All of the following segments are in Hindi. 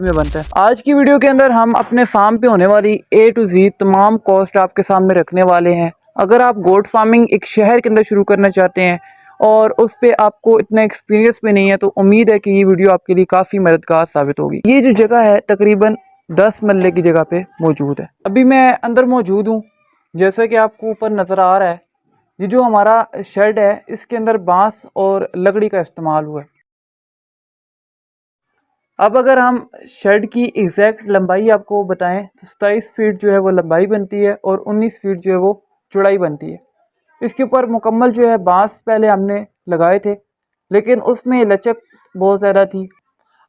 में बनता है। आज की वीडियो के अंदर हम अपने फार्म पे होने वाली A to Z तमाम कॉस्ट आपके सामने रखने वाले हैं। अगर आप गोट फार्मिंग एक शहर के अंदर शुरू करना चाहते हैं और उस पे आपको इतना एक्सपीरियंस भी नहीं है, तो उम्मीद है कि ये वीडियो आपके लिए काफ़ी मददगार साबित होगी। ये जो जगह है तकरीबन 10 मरले की जगह पे मौजूद है। अभी मैं अंदर मौजूद हूँ, जैसा कि आपको ऊपर नज़र आ रहा है। ये जो हमारा शेड है इसके अंदर बांस और लकड़ी का इस्तेमाल हुआ है। अब अगर हम शेड की एग्जैक्ट लंबाई आपको बताएं तो 27 फीट जो है वो लंबाई बनती है और 19 फीट जो है वो चौड़ाई बनती है। इसके ऊपर मुकम्मल जो है बांस पहले हमने लगाए थे, लेकिन उसमें लचक बहुत ज़्यादा थी।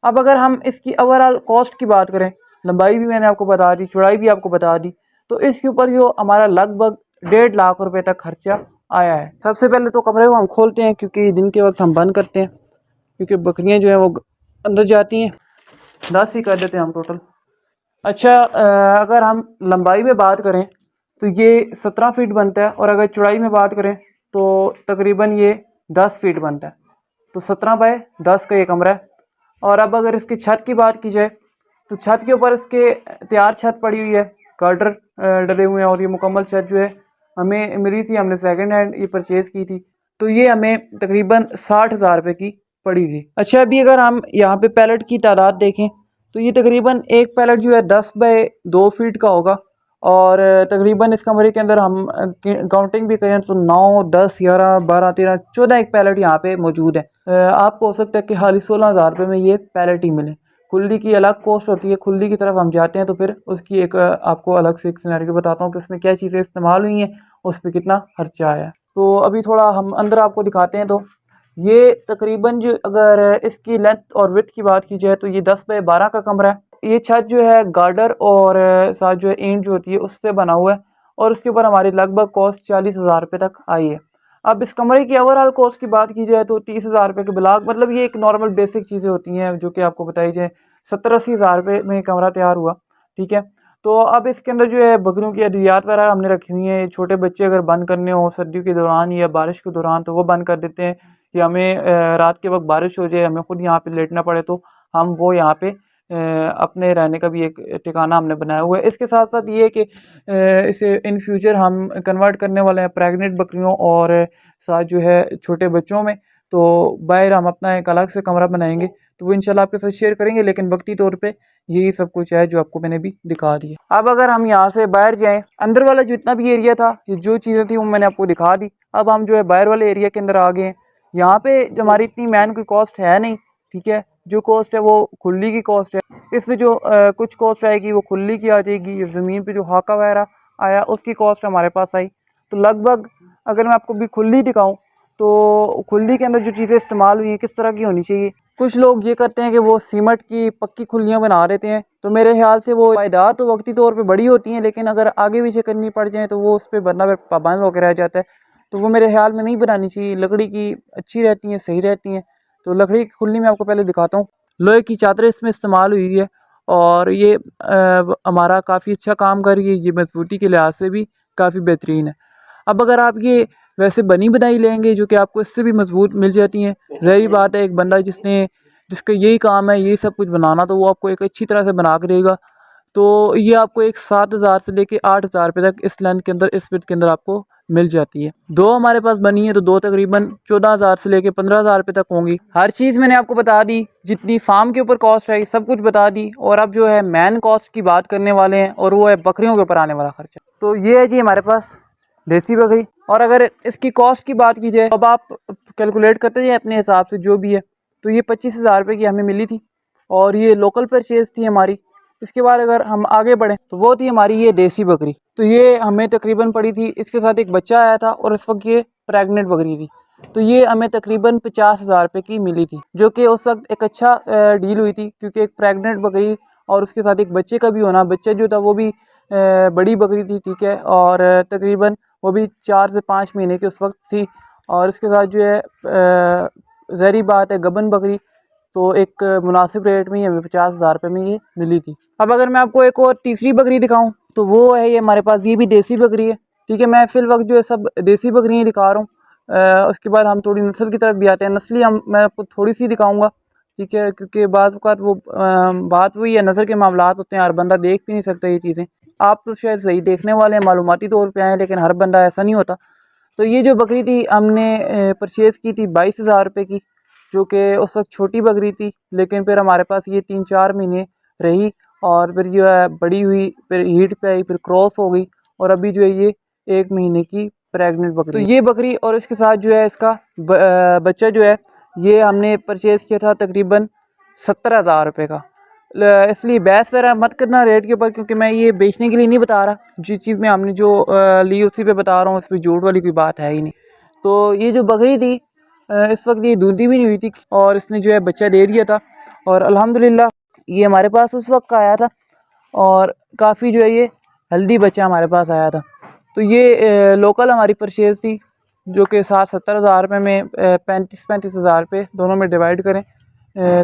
अब अगर हम इसकी ओवरऑल कॉस्ट की बात करें, लंबाई भी मैंने आपको बता दी, चौड़ाई भी आपको बता दी, तो इसके ऊपर जो हमारा लगभग 1.5 लाख रुपए तक खर्चा आया है। सबसे पहले तो कमरे को हम खोलते हैं, क्योंकि दिन के वक्त हम बंद करते हैं, क्योंकि बकरियां जो हैं वो अंदर जाती हैं। 10 ही कर देते हैं हम टोटल। अच्छा, अगर हम लंबाई में बात करें तो ये 17 फीट बनता है, और अगर चौड़ाई में बात करें तो तकरीबन ये 10 फीट बनता है। तो 17 बाय 10 का ये कमरा है। और अब अगर इसकी छत की बात की जाए तो छत के ऊपर इसके तैयार छत पड़ी हुई है, गार्डर डले हुए हैं, और ये मुकम्मल छत जो है हमें मिली थी, हमने सेकंड हैंड ये परचेज़ की थी। तो ये हमें तकरीबन 60,000 रुपये की पड़ी थी। अच्छा, अभी अगर हम यहाँ पे पैलेट की तादाद देखें तो ये तकरीबन एक पैलेट जो है 10 बाय 2 फीट का होगा, और तकरीबन इस कमरे के अंदर हम काउंटिंग भी करें तो 9, 10, 11, 12, 13, 14 एक पैलेट यहाँ पे मौजूद है। आपको हो सकता है कि हाली 16,000 रुपये में ये पैलेट ही मिले। खुली की अलग कॉस्ट होती है, खुली की तरफ हम जाते हैं तो फिर उसकी एक आपको अलग से एक सिनेरियो बताता हूँ कि उसमें क्या चीज़ें इस्तेमाल हुई हैं, उस पर कितना खर्चा आया। तो अभी थोड़ा हम अंदर आपको दिखाते हैं। तो ये तकरीबन जो अगर इसकी लेंथ और विड्थ की बात की जाए तो ये 10 बाय 12 का कमरा है। ये छत जो है गार्डर और साथ जो है ईंट जो होती है उससे बना हुआ है, और उसके ऊपर हमारी लगभग कॉस्ट 40,000 रुपये तक आई है। अब इस कमरे की ओवरऑल कॉस्ट की बात की जाए तो 30,000 रुपये के ब्लॉक, मतलब ये एक नॉर्मल बेसिक चीज़ें होती हैं जो कि आपको बताई जाए। 70-80,000 रुपये में कमरा तैयार हुआ, ठीक है। तो अब इसके अंदर जो है बकरियों की अद्वियात वगैरह हमने रखी हुई हैं। छोटे बच्चे अगर बंद करने हो सर्दियों के दौरान या बारिश के दौरान तो वो बंद कर देते हैं, या हमें रात के वक्त बारिश हो जाए, हमें खुद यहाँ पे लेटना पड़े, तो हम वो यहाँ पे अपने रहने का भी एक ठिकाना हमने बनाया हुआ है। इसके साथ साथ ये कि इसे इन फ्यूचर हम कन्वर्ट करने वाले हैं प्रेग्नेंट बकरियों और साथ जो है छोटे बच्चों में। तो बाहर हम अपना एक अलग से कमरा बनाएंगे, तो वो इंशाल्लाह आपके साथ शेयर करेंगे, लेकिन वक्ती तौर पे यही सब कुछ है जो आपको मैंने भी दिखा दिया। अब अगर हम यहाँ से बाहर जाएं, अंदर वाला जितना भी एरिया था, ये जो चीज़ें थी वो मैंने आपको दिखा दी। अब हम जो है बाहर वाले एरिया के अंदर आ गए हैं। यहाँ पे जो हमारी इतनी मैन कोई कॉस्ट है नहीं, ठीक है। जो कॉस्ट है वो खुली की कॉस्ट है। इसमें जो कुछ कॉस्ट आएगी वो खुली की आ जाएगी। ज़मीन पे जो हाका वगैरह आया उसकी कॉस्ट हमारे पास आई। तो लगभग अगर मैं आपको भी खुली दिखाऊं तो खुली के अंदर जो चीज़ें इस्तेमाल हुई हैं किस तरह की होनी चाहिए। कुछ लोग ये करते हैं कि वो सीमेंट की पक्की खुलियाँ बना देते हैं, तो मेरे ख्याल से वो पायदार तो वक्ती तौर पे बड़ी होती हैं, लेकिन अगर आगे पीछे करनी पड़ जाए तो वो उस पर बनना फिर पाबंद होकर रह जाता है। तो वो मेरे ख्याल में नहीं बनानी चाहिए। लकड़ी की अच्छी रहती हैं, सही रहती हैं। तो लकड़ी की खुली मैं आपको पहले दिखाता हूँ। लोहे की चादर इसमें इस्तेमाल हुई है, और ये हमारा काफ़ी अच्छा काम कर रही है। ये मजबूती के लिहाज से भी काफ़ी बेहतरीन है। अब अगर आप ये वैसे बनी बनाई लेंगे जो कि आपको इससे भी मजबूत मिल जाती हैं, रही बात है एक बंदा जिसका यही काम है, यही सब कुछ बनाना, तो वो आपको एक अच्छी तरह से बना के देगा। तो ये आपको एक 7,000 से लेके 8,000 रुपये तक इस लेंथ के अंदर, इस विड्थ के अंदर आपको मिल जाती है। दो हमारे पास बनी है, तो दो तकरीबन 14,000 से लेके 15,000 रुपये तक होंगी। हर चीज़ मैंने आपको बता दी, जितनी फार्म के ऊपर कॉस्ट है सब कुछ बता दी। और अब जो है मैन कॉस्ट की बात करने वाले हैं, और वो है बकरियों के ऊपर आने वाला खर्चा। तो ये है जी हमारे पास देसी बकरी। और अगर इसकी कॉस्ट की बात की जाए, अब आप कैलकुलेट करते जाए अपने हिसाब से जो भी है, तो ये 25,000 रुपये की हमें मिली थी, और ये लोकल परचेज़ थी हमारी। इसके बाद अगर हम आगे बढ़ें तो वो थी हमारी ये देसी बकरी। तो ये हमें तकरीबन पड़ी थी, इसके साथ एक बच्चा आया था, और इस वक्त ये प्रेग्नेंट बकरी थी। तो ये हमें तकरीबन 50,000 रुपये की मिली थी, जो कि उस वक्त एक अच्छा डील हुई थी, क्योंकि एक प्रेग्नेंट बकरी और उसके साथ एक बच्चे का भी होना। बच्चा जो था वो भी बड़ी बकरी थी, ठीक है, और तकरीबन वो भी 4 से 5 महीने की उस वक्त थी। और इसके साथ जो है ज़ाहिर बात है गबन बकरी, तो एक मुनासिब रेट में ही हमें 50,000 रुपये में ये मिली थी। अब अगर मैं आपको एक और तीसरी बकरी दिखाऊं तो वो है ये हमारे पास, ये भी देसी बकरी है, ठीक है। मैं फिल वक्त जो है सब देसी बकरियाँ दिखा रहा हूँ। उसके बाद हम थोड़ी नस्ल की तरफ भी आते हैं। नस्ली मैं आपको थोड़ी सी दिखाऊंगा ठीक है, क्योंकि बाज़ औक़ात वो बात वही है, नज़र के मामलात होते हैं, हर बंदा देख भी नहीं सकता ये चीज़ें। आप तो शायद सही देखने वाले हैं, मालूमाती तौर पे आए हैं, लेकिन हर बंदा ऐसा नहीं होता। तो ये जो बकरी थी हमने परचेज़ की थी 22,000 रुपये की, जो कि उस वक्त छोटी बकरी थी, लेकिन फिर हमारे पास ये 3-4 महीने रही और फिर जो है बड़ी हुई, फिर हीट पे आई, फिर क्रॉस हो गई और अभी जो है ये 1 महीने की प्रेग्नेंट बकरी। तो ये बकरी और इसके साथ जो है इसका बच्चा जो है ये हमने परचेज़ किया था तकरीबन 70,000 रुपये का। इसलिए बहस वगैरह मत करना रेट के ऊपर, क्योंकि मैं ये बेचने के लिए नहीं बता रहा। जिस चीज़ में हमने जो ली उसी पे बता रहा हूँ, इसमें झूठ वाली कोई बात है ही नहीं। तो ये जो बकरी थी इस वक्त ये दूधी भी नहीं हुई थी और इसने जो है बच्चा दे दिया था और अल्हम्दुलिल्लाह ये हमारे पास उस वक्त का आया था और काफ़ी जो है ये हेल्दी बच्चा हमारे पास आया था। तो ये लोकल हमारी परचेज़ थी, जो कि 60-70 हज़ार रुपये में 35-35 हज़ार रुपये दोनों में डिवाइड करें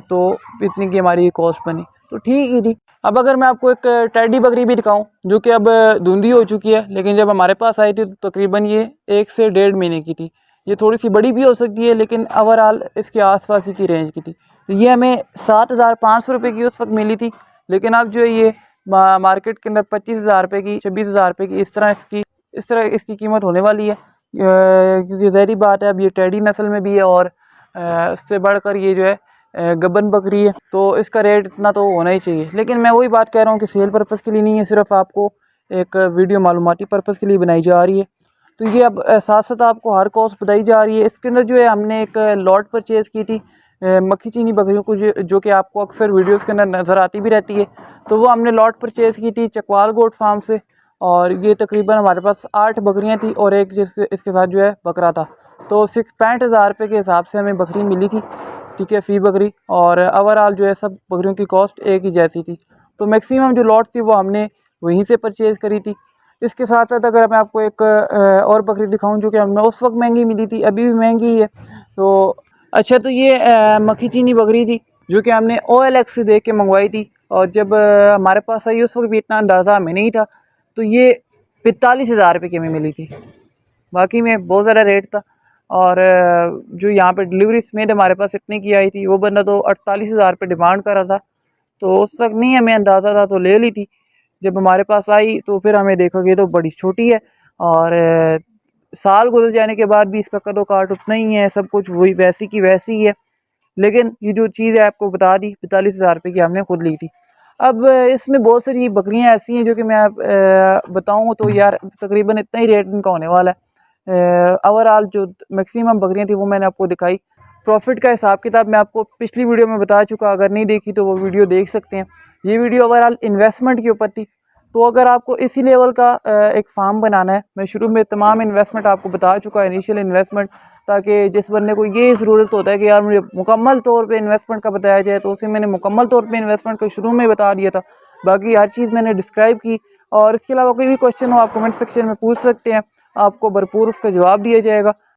तो इतनी की हमारी कॉस्ट बनी, तो ठीक ही थी। अब अगर मैं आपको एक टेडी बकरी भी दिखाऊं जो कि अब धुंधी हो चुकी है, लेकिन जब हमारे पास आई थी तो तकरीबन ये 1 से 1.5 महीने की थी। ये थोड़ी सी बड़ी भी हो सकती है, लेकिन ओवरऑल इसके आसपास ही की रेंज की थी। तो ये हमें 7,500 रुपये की उस वक्त मिली थी, लेकिन अब जो है ये मार्केट के अंदर 25,000 रुपये की, 26,000 रुपये की इस तरह इसकी कीमत होने वाली है, क्योंकि ज़ाहिर बात है अब ये टेडी नस्ल में भी है और उससे बढ़कर ये जो है गबन बकरी है, तो इसका रेट इतना तो होना ही चाहिए। लेकिन मैं वही बात कह रहा हूँ कि सेल पर्पज़ के लिए नहीं है, सिर्फ आपको एक वीडियो मालूमाती पर्पज़ के लिए बनाई जा रही है। तो ये अब साथ साथ आपको हर कॉस्ट बताई जा रही है। इसके अंदर जो है हमने एक लॉट परचेज़ की थी मक्खी चीनी बकरियों को, जो कि आपको अक्सर वीडियोज़ के अंदर नज़र आती भी रहती है। तो वो हमने लॉट परचेज़ की थी चकवाल गोट फार्म से और ये तकरीबन हमारे पास 8 बकरियाँ थी और एक इसके साथ जो है बकरा था। तो 65,000 रुपये के हिसाब से हमें बकरी मिली थी, ठीक है, फ़ी बकरी। और ओवरऑल जो है सब बकरियों की कॉस्ट एक ही जैसी थी। तो मैक्सिमम जो लॉट थी वो हमने वहीं से परचेज़ करी थी। इसके साथ साथ अगर मैं आपको एक और बकरी दिखाऊं जो कि हमें उस वक्त महंगी मिली थी, अभी भी महंगी ही है। तो अच्छा, तो ये मक्खी चीनी बकरी थी जो कि हमने OLX से देख के मंगवाई थी और जब हमारे पास आई उस वक्त भी इतना अंदाज़ा हमें नहीं था। तो ये 45,000 रुपये की हमें मिली थी। बाकी में बहुत ज़्यादा रेट था और जो यहाँ पे डिलीवरी समेत हमारे पास इतने की आई थी, वो बंदा तो 48,000 रुपये डिमांड कर रहा था। तो उस वक्त नहीं हमें अंदाज़ा था तो ले ली थी। जब हमारे पास आई तो फिर हमें देखा कि ये तो बड़ी छोटी है और साल गुजर जाने के बाद भी इसका कदो काट उतना ही है, सब कुछ वही वैसी की वैसी ही है। लेकिन ये जो चीज़ है आपको बता दी 45,000 रुपये की हमने खुद ली थी। अब इसमें बहुत सारी बकरियां ऐसी हैं जो कि मैं बताऊं तो यार तकरीबन इतना ही रेट इनका होने वाला है। ओवरऑल जो मैक्सिमम बकरियां थी वो मैंने आपको दिखाई। प्रॉफिट का हिसाब किताब मैं आपको पिछली वीडियो में बता चुका, अगर नहीं देखी तो वो वीडियो देख सकते हैं। ये वीडियो ओवरऑल इन्वेस्टमेंट के ऊपर थी। तो अगर आपको इसी लेवल का एक फार्म बनाना है, मैं शुरू में तमाम इन्वेस्टमेंट आपको बता चुका, इनिशियल इन्वेस्टमेंट, ताकि जिस बंदे को ये ज़रूरत होता है कि यार मुझे मुकम्मल तौर पे इन्वेस्टमेंट का बताया जाए, तो उसे मैंने मुकम्मल तौर पे इन्वेस्टमेंट को शुरू में बता दिया था। बाकी हर चीज़ मैंने डिस्क्राइब की और इसके अलावा कोई भी क्वेश्चन हो आप कमेंट सेक्शन में पूछ सकते हैं, आपको भरपूर उसका जवाब दिया जाएगा।